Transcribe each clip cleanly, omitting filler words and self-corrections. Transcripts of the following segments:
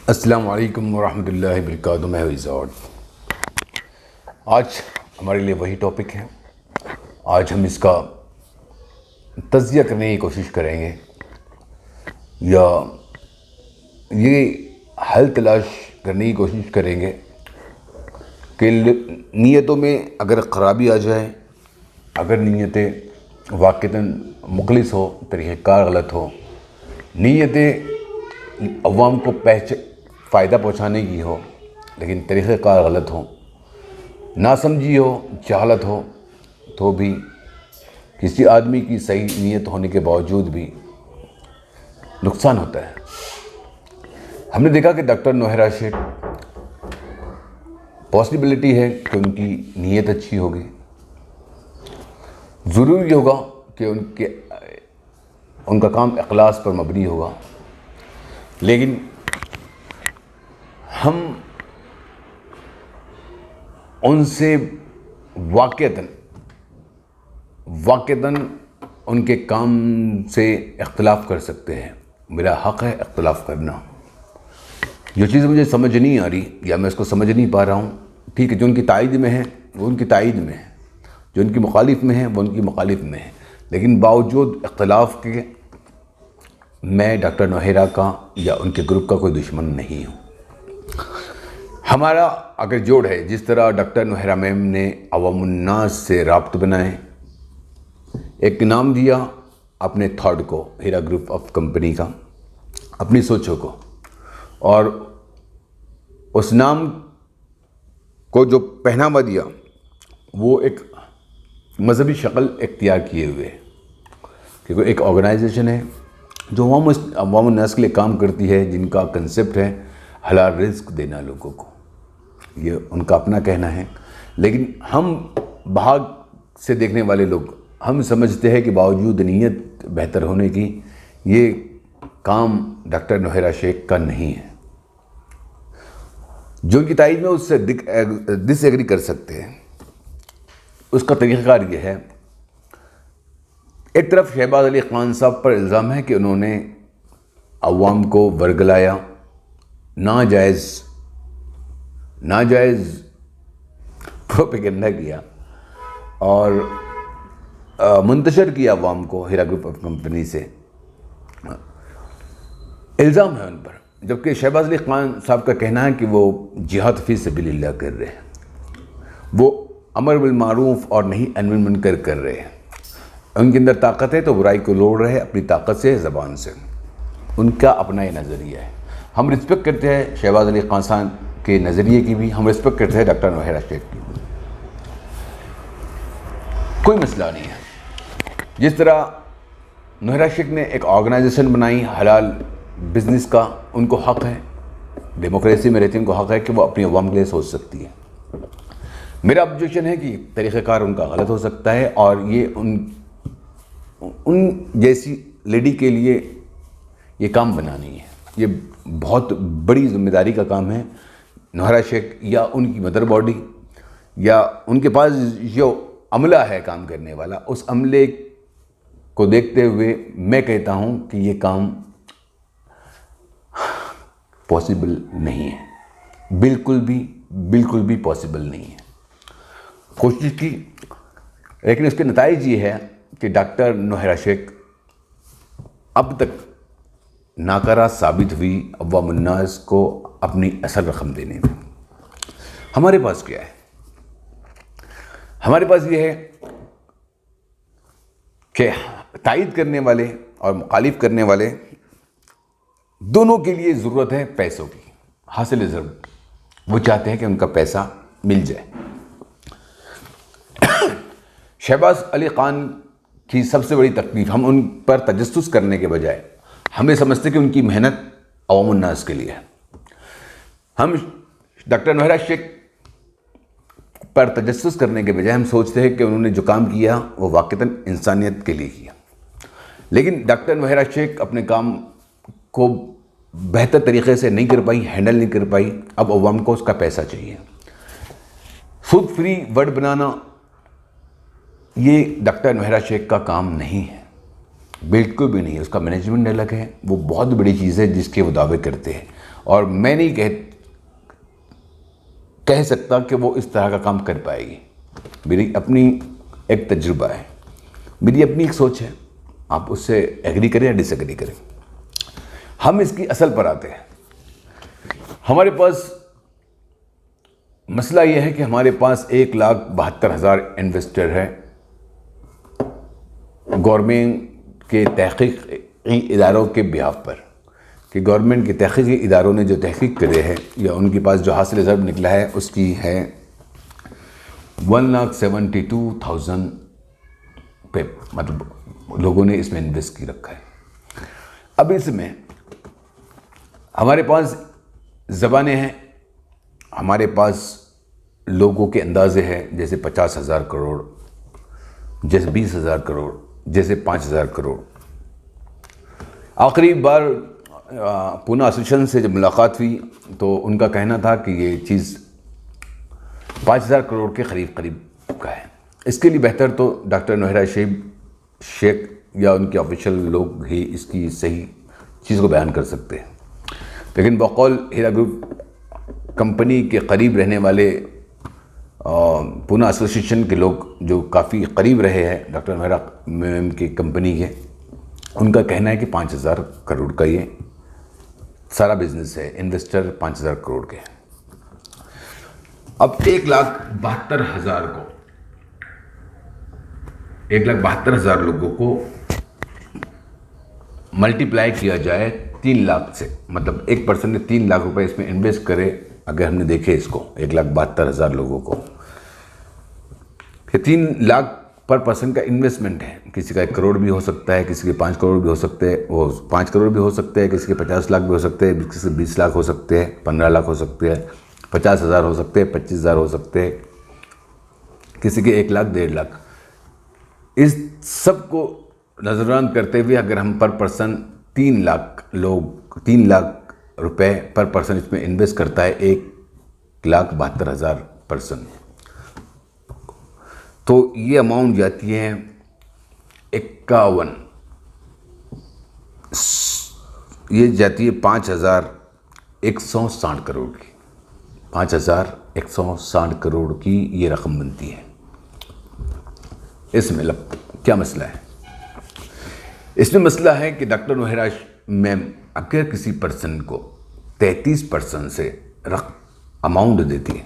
अस्सलाम वालेकुम वरहमतुल्लाहि वबरकातुहू। मैं इज़ाद। आज हमारे लिए वही टॉपिक है। आज हम इसका तज़किया करने की कोशिश करेंगे या ये हल तलाश करने की कोशिश करेंगे कि नीयतों में अगर ख़राबी आ जाए, अगर नीयतें वाक़तन मुखलिस हो, तरीक़ेकार गलत हो, नीयतें अवाम को फ़ायदा पहुँचाने की हो लेकिन तरीक़ेकार गलत हो, नासमझी हो, जहालत हो, तो भी किसी आदमी की सही नीयत होने के बावजूद भी नुकसान होता है। हमने देखा कि डॉक्टर नौहरा शेख, पॉसिबिलिटी है कि उनकी नीयत अच्छी होगी, ज़रूरी होगा कि उनका काम इखलास पर मबनी होगा, लेकिन हम उनसे वाक़तन उनके काम से इख्तिलाफ़ कर सकते हैं। मेरा हक़ है इख्तिलाफ़ करना। जो चीज़ मुझे समझ नहीं आ रही या मैं इसको समझ नहीं पा रहा हूँ, ठीक है, जो उनकी तायद में है वो उनकी तायद में है, जो उनकी मुखालिफ में है वो उनकी मुखालिफ में है, लेकिन बावजूद इख्तिलाफ़ के मैं डॉक्टर नौहरा का या उनके ग्रुप का कोई दुश्मन नहीं हूँ। हमारा अगर जोड़ है, जिस तरह डॉक्टर नौहरा मैम ने अवामुन्नास से राब्त बनाए, एक नाम दिया अपने थॉट को, हीरा ग्रुप ऑफ कंपनी का, अपनी सोचों को, और उस नाम को जो पहनावा दिया वो एक मजहबी शक्ल इख्तियार किए हुए, क्योंकि एक ऑर्गेनाइजेशन है जो अवामुन्नास के लिए काम करती है, जिनका कंसेप्ट है हलाल रिज़्क देना लोगों को। ये उनका अपना कहना है, लेकिन हम बाहर से देखने वाले लोग हम समझते हैं कि बावजूद नीयत बेहतर होने की ये काम डॉक्टर नौहरा शेख का नहीं है। जो उनकी तायद में उससे डिसएग्री कर सकते हैं। उसका तरीक़ाकार ये है, एक तरफ शहबाज अली ख़ान साहब पर इल्ज़ाम है कि उन्होंने अवाम को वर्गलाया, नाजायज़ प्रोपेगेंडा किया और मुंतशर किया अवाम को हीरा ग्रुप ऑफ कंपनी से। इल्ज़ाम है उन पर, जबकि शहबाज अली ख़ान साहब का कहना है कि वो जिहाद फ़ी सबिलिल्लाह कर रहे हैं, वो अमर बिल मारूफ़ और नहीं अनहिल मुनकर कर रहे हैं। उनके अंदर ताकत है तो बुराई को लौट रहे हैं अपनी ताकत से, ज़बान से। उनका अपना ये नज़रिया है। हम रिस्पेक्ट करते हैं शहबाज अली ख़ान साहब के नज़रिए की भी, हम रिस्पेक्ट करते हैं डॉक्टर नौहरा शेख की, कोई मसला नहीं है। जिस तरह नौहरा शेख ने एक ऑर्गेनाइजेशन बनाई हलाल बिज़नेस का, उनको हक़ है, डेमोक्रेसी में रहती है, उनको हक़ है कि वो अपनी अवाम के लिए सोच सकती है। मेरा ऑब्जेक्शन है कि तरीक़ेकार उनका गलत हो सकता है और ये उन जैसी लेडी के लिए ये काम बना नहीं है। ये बहुत बड़ी जिम्मेदारी का काम है। नौहरा शेख या उनकी मदर बॉडी या उनके पास जो अमला है काम करने वाला, उस अमले को देखते हुए मैं कहता हूँ कि ये काम पॉसिबल नहीं है, बिल्कुल भी पॉसिबल नहीं है। कोशिश की, लेकिन उसके नताइज ये है कि डॉक्टर नौहरा शेख अब तक नाकारा साबित हुई अवामुन्नास को अपनी असल रकम देने में। हमारे पास क्या है? हमारे पास ये है कि तायद करने वाले और मुखालिफ करने वाले दोनों के लिए ज़रूरत है पैसों की, हासिल ज़रूरत। वो चाहते हैं कि उनका पैसा मिल जाए। शहबाज अली ख़ान की सबसे बड़ी तकलीफ, हम उन पर तजस्सुस करने के बजाय हमें समझते कि उनकी मेहनत अवामुन्नास के लिए है। हम डॉक्टर नौहरा शेख पर तजस्सुस करने के बजाय हम सोचते हैं कि उन्होंने जो काम किया वो वाक़तन इंसानियत के लिए किया, लेकिन डॉक्टर नौहरा शेख अपने काम को बेहतर तरीक़े से नहीं कर पाई, हैंडल नहीं कर पाई। अब अवाम को उसका पैसा चाहिए। सूद फ्री वर्ड बनाना ये डॉक्टर नौहरा शेख का काम नहीं है, बिल्कुल भी नहीं। उसका मैनेजमेंट अलग है, वो बहुत बड़ी चीज़ है जिसके वो दावे करते हैं, और मैं नहीं कह सकता कि वो इस तरह का काम कर पाएगी। मेरी अपनी एक तजुर्बा है, मेरी अपनी एक सोच है, आप उससे एग्री करें या डिसएग्री करें। हम इसकी असल पर आते हैं। हमारे पास मसला यह है कि हमारे पास 1,72,000 इन्वेस्टर है गवर्नमेंट के तहकीकी इदारों के बिहाफ पर, कि गवर्नमेंट के तहकीकी इदारों ने जो तहकीक करे है या उनके पास जो हासिल रिजर्व निकला है उसकी है 1,72,000 पे, मतलब लोगों ने इसमें इन्वेस्ट की रखा है। अब इसमें हमारे पास ज़बानें हैं, हमारे पास लोगों के अंदाजे हैं, जैसे 50,000 करोड़, जैसे 20,000 करोड़, जैसे 5,000 करोड़। आखिरी बार पूना एसोसिएशन से जब मुलाकात हुई तो उनका कहना था कि ये चीज़ 5,000 करोड़ के करीब का है। इसके लिए बेहतर तो डॉक्टर नोहेरा शेख या उनके ऑफिशियल लोग ही इसकी सही चीज़ को बयान कर सकते हैं। लेकिन बकौल हीरा ग्रुप कंपनी के करीब रहने वाले पूना एसोसिएशन के लोग जो काफ़ी करीब रहे हैं डॉक्टर नोहेरा मैम की कंपनी के, उनका कहना है कि 5,000 करोड़ का ये सारा बिजनेस है, इन्वेस्टर 5,000 करोड़ के। अब 1,72,000 लोगों को मल्टीप्लाई किया जाए 3 लाख से, मतलब एक पर्सन ने 3 लाख रुपए इसमें इन्वेस्ट करे। अगर हमने देखे इसको 1,72,000 लोगों को, ये 3 लाख पर पर्सन का इन्वेस्टमेंट है। किसी का 1 करोड़ भी हो सकता है, किसी के 5 करोड़ भी हो सकते हैं, वो 5 करोड़ भी हो सकते हैं, किसी के 50 लाख भी हो सकते हैं, किसी के 20 लाख हो सकते हैं, 15 लाख हो सकते हैं, 50,000 हो सकते हैं, 25,000 हो सकते हैं, किसी के 1 लाख 1.5 लाख। इस सब को नज़रअंदाज करते हुए अगर हम पर पर्सन 3 लाख रुपए पर पर्सन इसमें इन्वेस्ट करता है, 1,72,000 पर्सन, तो ये अमाउंट जाती है 5,160 करोड़ की। 5,160 करोड़ की ये रकम बनती है। इसमें क्या मसला है? इसमें मसला है कि डॉक्टर नोहेरा मैम अगर किसी पर्सन को 33% से अमाउंट देती है,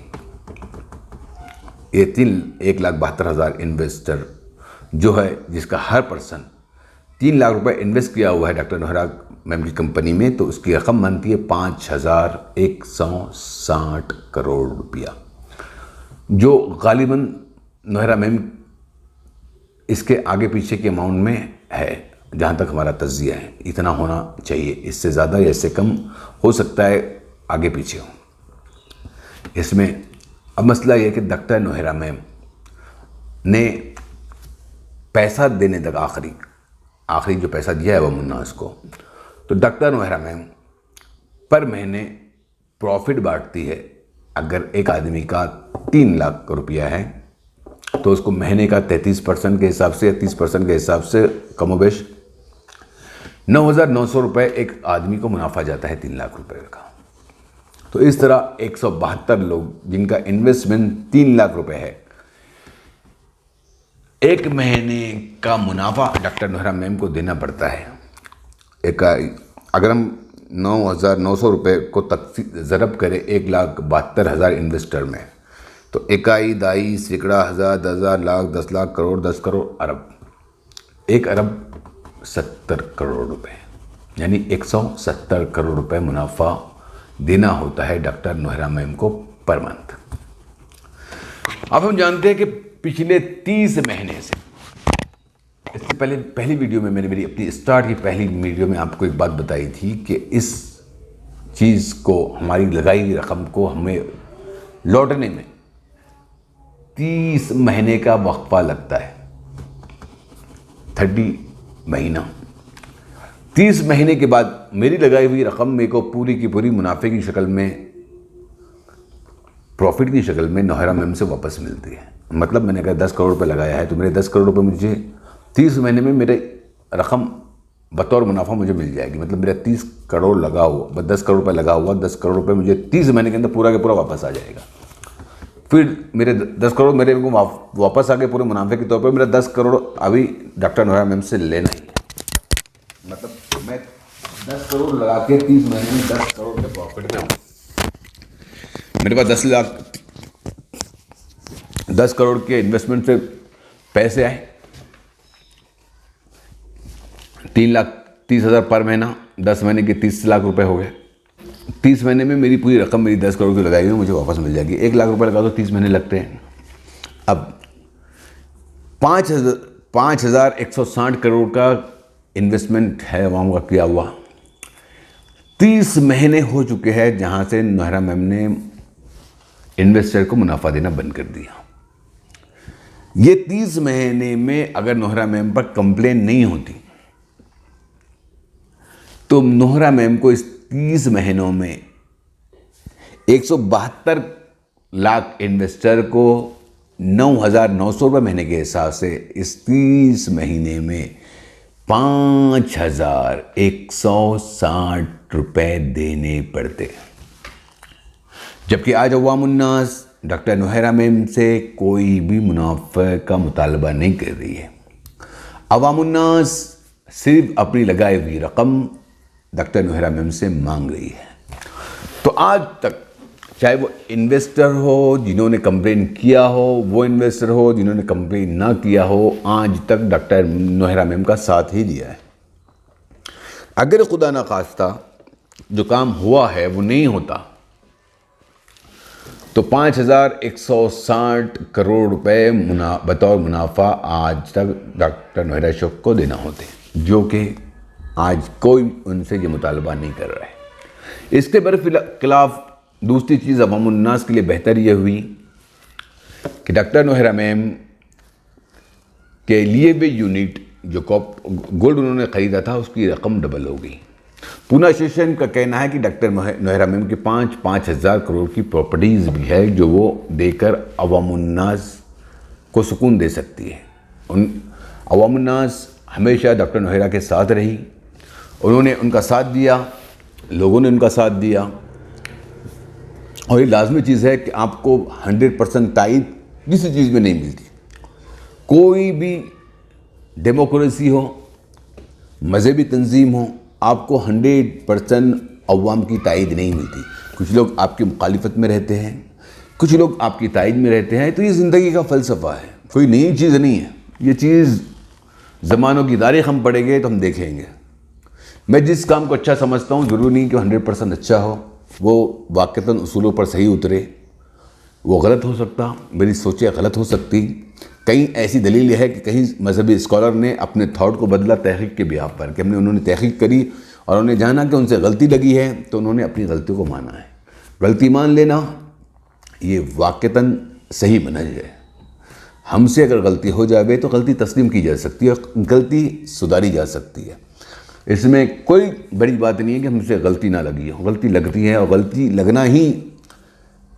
ये 1,72,000 इन्वेस्टर जो है, जिसका हर पर्सन 3 लाख रुपए इन्वेस्ट किया हुआ है डॉक्टर नोहेरा मैम की कंपनी में, तो उसकी रकम बनती है 5,160 करोड़ रुपया, जो गालिबन नोहेरा मैम इसके आगे पीछे के अमाउंट में है। जहाँ तक हमारा तज्जिया है इतना होना चाहिए, इससे ज़्यादा या इससे कम हो सकता है, आगे पीछे हो। इसमें अब मसला यह है कि डॉक्टर नोहेरा मैम ने पैसा देने तक आखिरी जो पैसा दिया है वो मुन्नास को, तो डॉक्टर नोहेरा मैम पर महीने प्रॉफिट बांटती है। अगर एक आदमी का 3 लाख रुपया है तो उसको महीने का 33% के हिसाब से या 30% के हिसाब से कमोबेश 9,900 रुपये एक आदमी को मुनाफा जाता है 3 लाख रुपए का। तो इस तरह 172 लोग जिनका इन्वेस्टमेंट 3 लाख रुपए है, एक महीने का मुनाफा डॉक्टर नोहेरा मैम को देना पड़ता है। अगर हम 9,900 रुपये को ज़रब करें 1,72,000 इन्वेस्टर में, तो इकाई, दाई, सैकड़ा, हज़ार, 10,000, लाख, 10 लाख, करोड़, 10 करोड़, अरब, 1,70 करोड़ रुपए, यानी 170 करोड़ रुपए मुनाफा देना होता है डॉक्टर नोहेरा मैम को पर मंथ। अब हम जानते हैं कि पिछले 30 महीने से, इससे पहले पहली वीडियो में मैंने मेरी अपनी स्टार्ट की पहली वीडियो में आपको एक बात बताई थी कि इस चीज़ को, हमारी लगाई हुई रकम को हमें लौटने में 30 महीने का वक्फा लगता है, 30 महीना। 30 महीने के बाद मेरी लगाई हुई रकम मेरे को पूरी की पूरी मुनाफे की शक्ल में, प्रॉफिट की शक्ल में नोहेरा मैम से वापस मिलती है। मतलब मैंने अगर 10 करोड़ रुपये लगाया है तो मेरे 10 करोड़ रुपये मुझे 30 महीने में मेरे रकम बतौर मुनाफा मुझे मिल जाएगी। मतलब मेरा 30 करोड़ लगा हुआ, 10 करोड़ रुपये लगा हुआ, 10 करोड़ रुपये मुझे 30 महीने के अंदर पूरा के पूरा वापस आ जाएगा। फिर मेरे 10 करोड़ मेरे को वापस आ गए पूरे मुनाफे के तौर पर। मेरा 10 करोड़ अभी डॉक्टर नोहरा मैम से लेना ही है। मतलब मैं 10 करोड़ लगा के 30 महीने में 10 करोड़ के प्रॉफिट में हूँ। मेरे पास 10 करोड़ के इन्वेस्टमेंट से पैसे आए, 3,30,000 पर महीना, 10 महीने के 30 लाख रुपए हो गए। 30 महीने में मेरी पूरी रकम मेरी 10 करोड़ की लगाई हुई मुझे वापस मिल जाएगी। 1 लाख रुपए लगा तो 30 महीने लगते हैं। अब 5,160 करोड़ का इन्वेस्टमेंट है अवाम का किया हुआ। 30 महीने हो चुके हैं जहां से नोहरा मैम ने इन्वेस्टर को मुनाफा देना बंद कर दिया। ये 30 महीने में अगर नोहरा मैम पर कंप्लेन नहीं होती तो नोहरा मैम को इस 30 महीनों में 172 लाख इन्वेस्टर को 9,900 रुपये महीने के हिसाब से इस 30 महीने में 5,160 रुपये देने पड़ते। जबकि आज अवामुन्नास डॉक्टर नोहरा मैम से कोई भी मुनाफे का मुतालबा नहीं कर रही है। अवामुन्नास सिर्फ अपनी लगाई हुई रकम डॉक्टर नोहरा मैम से मांग रही है। तो आज तक चाहे वो इन्वेस्टर हो जिन्होंने कंप्लेन किया हो, वो इन्वेस्टर हो जिन्होंने कंप्लेन ना किया हो, आज तक डॉक्टर नोहरा मैम का साथ ही दिया है। अगर खुदा ना खास्ता जो काम हुआ है वो नहीं होता तो 5,160 करोड़ रुपए बतौर मुनाफा आज तक डॉक्टर नोहरा शोक को देना होते, जो कि आज कोई उनसे ये मुतालबा नहीं कर रहा है। इसके खिलाफ दूसरी चीज़ अवामुन्नास के लिए बेहतर ये हुई कि डॉक्टर नोहरा मैम के लिए भी यूनिट जो गोल्ड उन्होंने ख़रीदा था उसकी रकम डबल हो गई। पूना एसोसिएशन का कहना है कि डॉक्टर नोहरा मैम की 5,000 करोड़ की प्रॉपर्टीज़ भी है जो वो देकर अवामुन्नास को सुकून दे सकती है। अवामुन्नास हमेशा डॉक्टर नोहरा के साथ रही, उन्होंने उनका साथ दिया, लोगों ने उनका साथ दिया। और ये लाजमी चीज़ है कि आपको 100% तायद किसी चीज़ में नहीं मिलती। कोई भी डेमोक्रेसी हो, मजहबी तंजीम हो, आपको 100% अवाम की तायद नहीं मिलती। कुछ लोग आपकी मुखालिफत में रहते हैं, कुछ लोग आपकी तायद में रहते हैं। तो ये ज़िंदगी का फ़लसफ़ा है, कोई नई चीज़ नहीं है। ये चीज़ ज़मानों की तारीख़ हम पढ़ेंगे तो हम देखेंगे। मैं जिस काम को अच्छा समझता हूँ ज़रूरी नहीं कि 100% अच्छा हो, वो वाक़तन उसूलों पर सही उतरे, वो गलत हो सकता, मेरी सोचें गलत हो सकती। कहीं ऐसी दलील है कि कहीं मजहबी स्कॉलर ने अपने थॉट को बदला तहक़ीक़ के बिहाफ़ पर, कि उन्होंने तहक़ीक़ करी और उन्हें जाना कि उनसे गलती लगी है तो उन्होंने अपनी गलती को माना है। गलती मान लेना ये वाक़तन सही मनहज है। हमसे अगर गलती हो जाए तो गलती तस्लीम की जा सकती है और गलती सुधारी जा सकती है। इसमें कोई बड़ी बात नहीं है कि हमसे गलती ना लगी हो, गलती लगती है और गलती लगना ही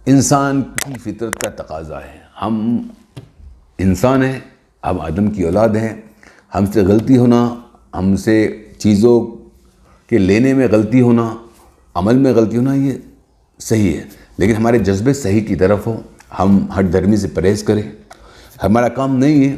इंसान की फितरत का तकाजा है। हम इंसान हैं, हम आदम की औलाद हैं, हमसे गलती होना, हमसे चीज़ों के लेने में गलती होना, अमल में गलती होना ये सही है, लेकिन हमारे जज्बे सही की तरफ हो, हम हर धर्मी से परहेज़ करें। हमारा काम नहीं है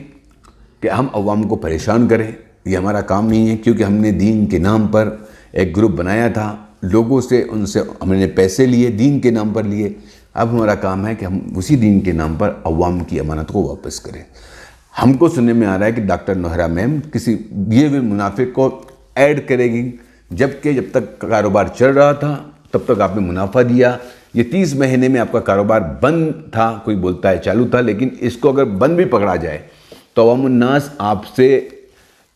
कि हम अवाम को परेशान करें, ये हमारा काम नहीं है, क्योंकि हमने दीन के नाम पर एक ग्रुप बनाया था, लोगों से उनसे हमने पैसे लिए, दीन के नाम पर लिए। अब हमारा काम है कि हम उसी दीन के नाम पर अवाम की अमानत को वापस करें। हमको सुनने में आ रहा है कि डॉक्टर नोहरा मैम किसी दिए हुए मुनाफे को ऐड करेगी, जबकि जब तक कारोबार चल रहा था तब तक आपने मुनाफा दिया। ये 30 महीने में आपका कारोबार बंद था, कोई बोलता है चालू था, लेकिन इसको अगर बंद भी पकड़ा जाए तो अवामुन्नास आपसे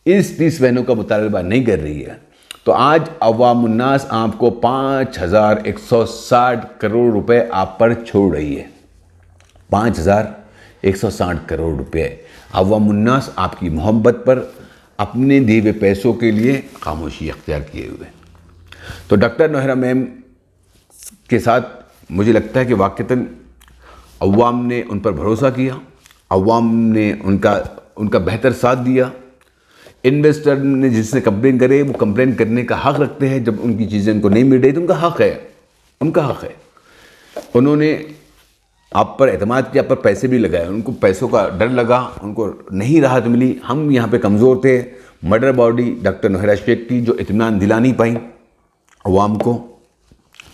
इस 30 महीनों का मुतालबा नहीं कर रही है। तो आज अवामुन्नास आपको 5,160 करोड़ रुपए आप पर छोड़ रही है। 5,160 करोड़ रुपए अवामुन्नास आपकी मोहब्बत पर अपने दिए हुए पैसों के लिए खामोशी अख्तियार किए हुए। तो डॉक्टर नोहरा मैम के साथ मुझे लगता है कि वाक़तन अवाम ने उन पर भरोसा किया, अवाम ने उनका बेहतर साथ दिया। इन्वेस्टर ने जिसने कंप्लेन करे वो कंप्लेन करने का हक रखते हैं। जब उनकी चीज़ें उनको नहीं मिल रही तो उनका हक है, उनका हक है। उन्होंने आप पर एतमाद किया, आप पर पैसे भी लगाए, उनको पैसों का डर लगा, उनको नहीं राहत मिली। हम यहाँ पे कमज़ोर थे। Murder body doctor Nauhra Sheikh की जो इत्मीनान दिला नहीं पाई अवाम को,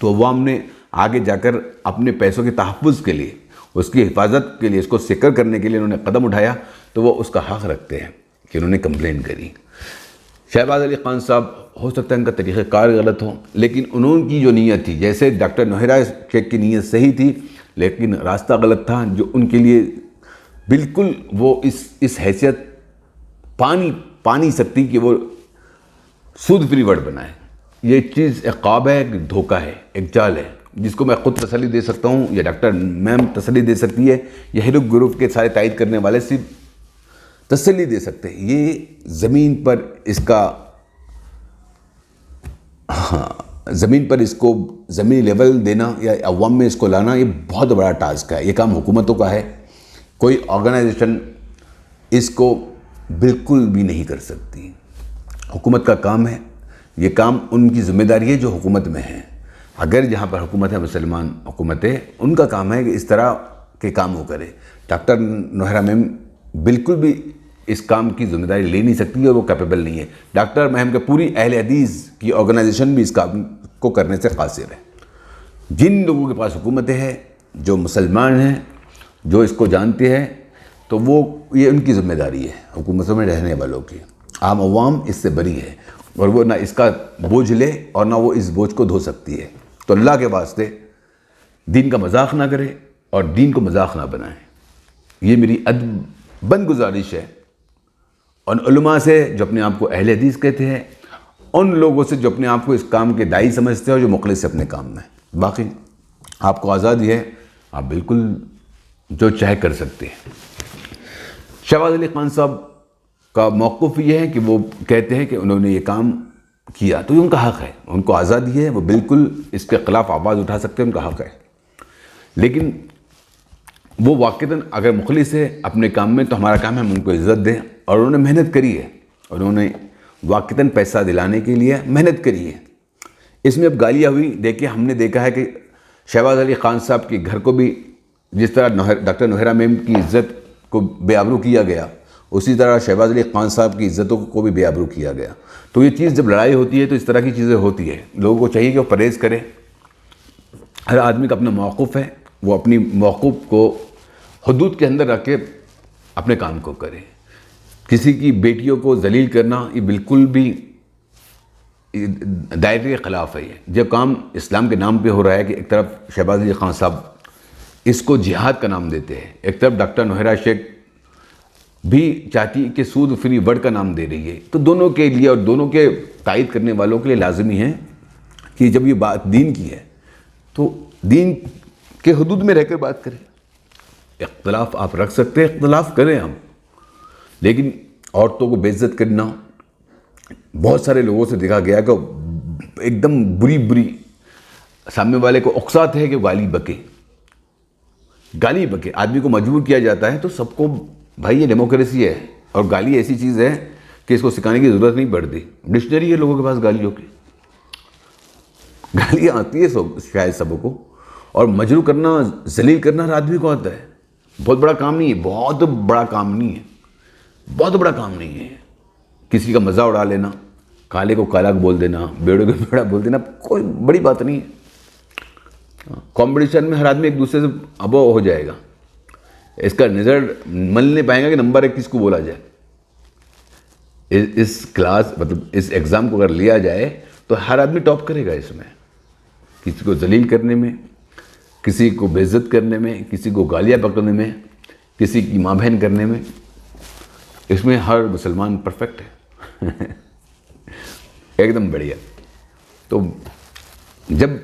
तो अवाम ने आगे जाकर अपने पैसों के तहफ़्फ़ुज़ के लिए, उसकी हिफाजत के लिए, इसको सिक्योर करने के लिए उन्होंने कदम उठाया, तो वो उसका हक़ रखते हैं कि उन्होंने कंप्लेन करी। शहबाज अली ख़ान साहब, हो सकता है उनका तरीक़ाकार गलत हो, लेकिन उन्होंनी जो नीयत थी, जैसे डॉक्टर नौहरा शेख की नीयत सही थी, लेकिन रास्ता गलत था, जो उनके लिए बिल्कुल वो इस हैसियत पा नहीं सकती कि वो सूद फ्री वर्ड बनाए। ये चीज़ एक ख्वाब है, एक धोखा है, एक जाल है, जिसको मैं ख़ुद तसल्ली दे सकता हूँ, या डॉक्टर मैम तसल्ली दे सकती है, या हिरुक ग्रुप के सारे तायद करने वाले सिर्फ तसल्ली दे सकते हैं। ये ज़मीन पर इसका, हाँ, ज़मीन पर इसको ज़मीनी लेवल देना या अवाम में इसको लाना, ये बहुत बड़ा टास्क है। ये काम हुकूमतों का है, कोई ऑर्गेनाइजेशन इसको बिल्कुल भी नहीं कर सकती। हुकूमत का काम है, ये काम उनकी ज़िम्मेदारी है जो हुकूमत में है। अगर जहाँ पर हुकूमत है, मुसलमान हुकूमत है, उनका काम है कि इस तरह के काम वो करे। डॉक्टर नौहरा मैम बिल्कुल भी इस काम की जिम्मेदारी ले नहीं सकती और वो कैपेबल नहीं है। डॉक्टर महम के पूरी अहले हदीस की ऑर्गेनाइजेशन भी इस काम को करने से कासिर है। जिन लोगों के पास हुकूमतें हैं, जो मुसलमान हैं, जो इसको जानते हैं, तो वो ये उनकी ज़िम्मेदारी है हुकूमतों में रहने वालों की। आम अवाम इससे बरी है और वो ना इसका बोझ ले और ना वो इस बोझ को धो सकती है। तो अल्लाह के वास्ते दीन का मजाक ना करे और दीन को मजाक ना बनाए। ये मेरी अदबन गुजारिश है उन उलमा से जो अपने आप को अहले हदीस कहते हैं, उन लोगों से जो अपने आप को इस काम के दाई समझते हैं और जो मुखलिस है अपने काम में। बाकी आपको आज़ादी है, आप बिल्कुल जो चाहे कर सकते हैं। शहबाज अली ख़ान साहब का मौक़िफ़ ये है कि वो कहते हैं कि उन्होंने ये काम किया तो ये उनका हक़ है, उनको आज़ादी है, वो बिल्कुल इसके ख़िलाफ़ आवाज़ उठा सकते हैं, उनका हक़ है। लेकिन वो वाक़ईतन अगर मुखलिस है अपने काम में तो हमारा काम है हम उनको इज़्ज़त दें। और उन्होंने मेहनत करी है, उन्होंने वाक़ईतन पैसा दिलाने के लिए मेहनत करी है। इसमें अब गालियाँ हुई, देखिए हमने देखा है कि शहबाज अली ख़ान साहब के घर को भी जिस तरह डॉक्टर नौहरा मैम की इज़्ज़त को बेआबरू किया गया, उसी तरह शहबाज अली ख़ान साहब की इज़्ज़तों को भी बेआबरू किया गया। तो ये चीज़ जब लड़ाई होती है तो इस तरह की चीज़ें होती है। लोगों को चाहिए कि वो परहेज़ करें। हर आदमी का अपना मौक़िफ़ है, वो अपनी मौक़िफ़ को हुदूद के अंदर रख के अपने काम को करे। किसी की बेटियों को जलील करना ये बिल्कुल भी दायरे के ख़िलाफ़ है। ये जब काम इस्लाम के नाम पे हो रहा है कि एक तरफ शहबाज अली ख़ान साहब इसको जिहाद का नाम देते हैं, एक तरफ डॉक्टर नौहरा शेख भी चाहती है कि सूद फ्री वर्ड का नाम दे रही है, तो दोनों के लिए और दोनों के तायद करने वालों के लिए लाजमी है कि जब ये बात दीन की है तो दीन के हुदूद में रहकर बात करें। इख्तलाफ आप रख सकते हैं, इख्तलाफ करें हम, लेकिन औरतों को बेइज्जत करना बहुत सारे लोगों से देखा गया कि एकदम बुरी सामने वाले को उकसात है कि गाली बके आदमी को मजबूर किया जाता है। तो सबको भाई ये डेमोक्रेसी है और गाली ऐसी चीज़ है कि इसको सिखाने की ज़रूरत नहीं पड़ती। डिक्शनरी है लोगों के पास गालियों की, गालियाँ आती है शायद सबको। और मजबूर करना, जलील करना हर आदमी को आता है। बहुत बड़ा काम नहीं है, बहुत बड़ा काम नहीं है, बहुत बड़ा काम नहीं है। किसी का मज़ा उड़ा लेना, काले को काला बोल देना, बेड़े को बेड़ा बोल देना, कोई बड़ी बात नहीं है। कंपटीशन में हर आदमी एक दूसरे से अबो हो जाएगा, इसका रिजल्ट मन नहीं पाएगा कि नंबर 1 किसको बोला जाए। इस क्लास मतलब इस एग्ज़ाम को अगर लिया जाए तो हर आदमी टॉप करेगा इसमें। किसी को जलील करने में, किसी को बेइज्जत करने में, किसी को गालियाँ पकड़ने में, किसी की माँ बहन करने में, इसमें हर मुसलमान परफेक्ट है एकदम बढ़िया। तो जब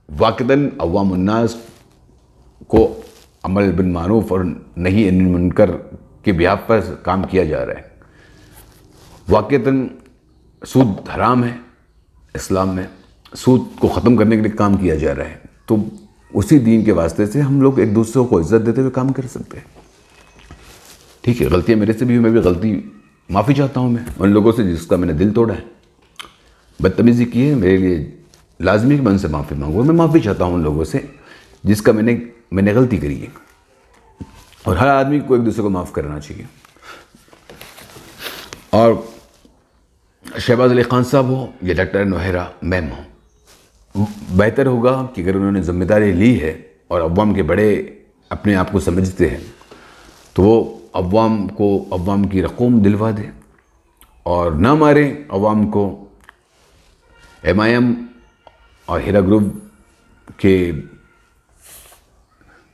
वाक़ईतन अवाम उन्नास को अमल बिन मारूफ और नहीं अनिल मुनकर के बिहाफ पर काम किया जा रहा है, वाक़ईतन सूद हराम है, इस्लाम में सूद को ख़त्म करने के लिए काम किया जा रहा है, तो उसी दीन के वास्ते से हम लोग एक दूसरे को इज़्ज़त देते हुए काम कर सकते हैं। ठीक है, गलतियाँ मेरे से भी हुई, मैं भी गलती माफ़ी चाहता हूँ मैं उन लोगों से जिसका मैंने दिल तोड़ा है, बदतमीज़ी की है। मेरे लिए लाजमी कि मैं उनसे माफ़ी मांगूँ। मैं माफ़ी चाहता हूँ उन लोगों से जिसका मैंने गलती करी है। और हर आदमी को एक दूसरे को माफ़ करना चाहिए। और शहबाज अली ख़ान साहब हो या डॉक्टर नौहरा मैम हो, बेहतर होगा कि अगर उन्होंने ज़िम्मेदारी ली है और अवाम के बड़े अपने आप को समझते हैं तो वो अवाम को अवाम की रकूम दिलवा दे और ना मारे अवाम को। MIM और हीरा ग्रुप के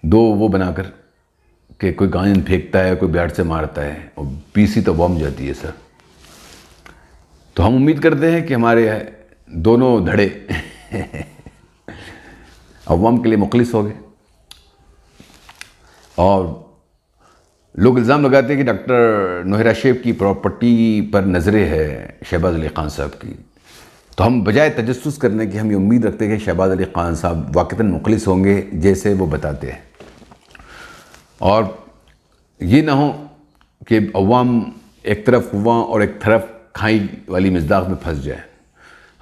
दो वो बनाकर कि कोई गांजन फेंकता है, कोई बैट से मारता है और PC तो अवाम जाती है सर। तो हम उम्मीद करते हैं कि हमारे दोनों धड़े अवाम के लिए मुखलिस हो गए। और लोग इल्ज़ाम लगाते हैं कि डॉक्टर नौहरा शेख की प्रॉपर्टी पर नज़रें है शहबाज अली ख़ान साहब की। तो हम बजाय तजस्सुस करने की हम ये उम्मीद रखते हैं कि शहबाज अली ख़ान साहब वाक़तन मुखलिस होंगे जैसे वो बताते हैं। और ये ना हो कि अवाम एक तरफ हुआ और एक तरफ खाई वाली मज़दाक़ में फंस जाए।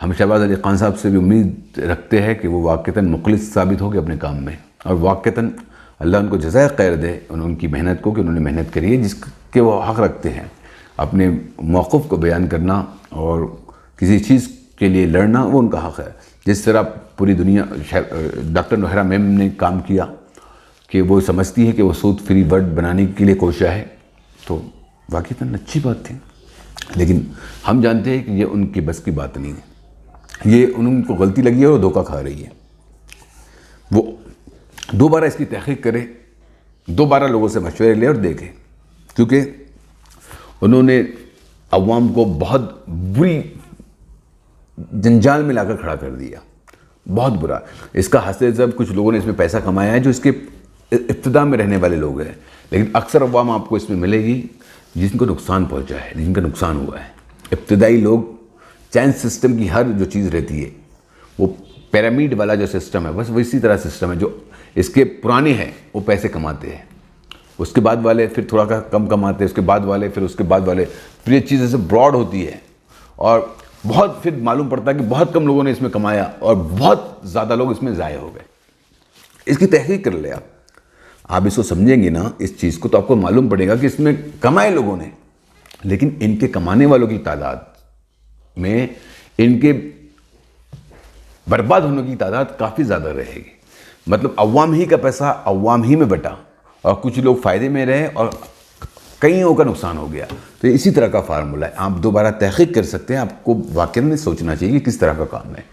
हम शहबाज अली ख़ान साहब से भी उम्मीद रखते हैं कि वो वाक़तन मुखलिस साबित हो गए अपने काम में और वाक़तन अल्लाह उनको जज़ाए खैर दे उनकी मेहनत को कि उन्होंने मेहनत करी है जिसके वो हक़ रखते हैं। अपने मौक़िफ़ को बयान करना और किसी चीज़ के लिए लड़ना वो उनका हक़ है। जिस तरह पूरी दुनिया डॉक्टर नौहरा मैम ने काम किया कि वो समझती है कि वो सूद फ्री वर्ल्ड बनाने के लिए कोशिश है, तो वाक़ई अच्छी बात थी। लेकिन हम जानते हैं कि ये उनकी बस की बात नहीं है। ये उनको गलती लगी है और धोखा खा रही है। वो दोबारा इसकी तहक़ीक़ करे, दोबारा लोगों से मशवरे ले और देखें, क्योंकि उन्होंने अवाम को बहुत बुरी जंजाल में लाकर खड़ा कर दिया, बहुत बुरा। इसका हासिल जब कुछ लोगों ने इसमें पैसा कमाया है जो इसके इब्तिदा में रहने वाले लोग हैं, लेकिन अक्सर अवाम आपको इसमें मिलेगी जिनको नुकसान पहुंचा है, जिनका नुकसान हुआ है। इब्तिदाई लोग चैन सिस्टम की हर जो चीज़ रहती है वो पिरामिड वाला जो सिस्टम है, बस वैसी तरह सिस्टम है। जो इसके पुराने हैं वो पैसे कमाते हैं, उसके बाद वाले फिर थोड़ा का कम कमाते हैं, उसके बाद वाले फिर उसके बाद वाले, फिर ये चीज़ ऐसे ब्रॉड होती है और बहुत फिर मालूम पड़ता है कि बहुत कम लोगों ने इसमें कमाया और बहुत ज़्यादा लोग इसमें ज़ाये हो गए। इसकी तहक़ीक़ कर ले आप इसको समझेंगे ना इस चीज़ को, तो आपको मालूम पड़ेगा कि इसमें कमाए लोगों ने, लेकिन इनके कमाने वालों की तादाद में इनके बर्बाद होने की तादाद काफ़ी ज़्यादा रहेगी। मतलब अवाम ही का पैसा अवाम ही में बटा और कुछ लोग फ़ायदे में रहे और कईयों का नुकसान हो गया। तो इसी तरह का फार्मूला है। आप दोबारा तहक़ीक़ कर सकते हैं, आपको वाक़ई में सोचना चाहिए कि किस तरह का काम है।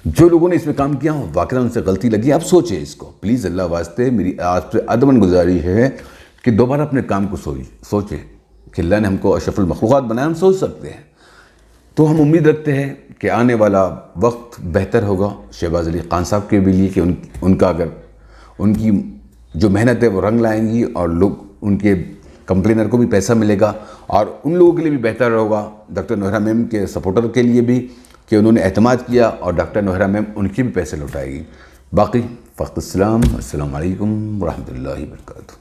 जो लोगों ने इसमें काम किया वाक़ई उनसे गलती लगी, आप सोचें इसको प्लीज़। अल्लाह वास्ते मेरी आपसे अदबन गुजारिश है कि दोबारा अपने काम को सोचें कि अल्लाह ने हमको अशरफुल मखलूक़ात बनाया, हम सोच सकते हैं। तो हम उम्मीद रखते हैं कि आने वाला वक्त बेहतर होगा शहबाज अली ख़ान साहब के भी लिए कि उनका अगर उनकी जो मेहनत है वो रंग लाएंगी और लोग उनके कंप्लेनर को भी पैसा मिलेगा और उन लोगों के लिए भी बेहतर होगा, डॉक्टर नौहरा मैम के सपोर्टर के लिए भी, कि उन्होंने एतमाद किया और डॉक्टर नौहरा मैम उनके भी पैसे लौटाएगी। बाकी फ़ख्त अस्सलाम, अस्सलाम वालेकुम व रहमतुल्लाहि व बरकातुहू।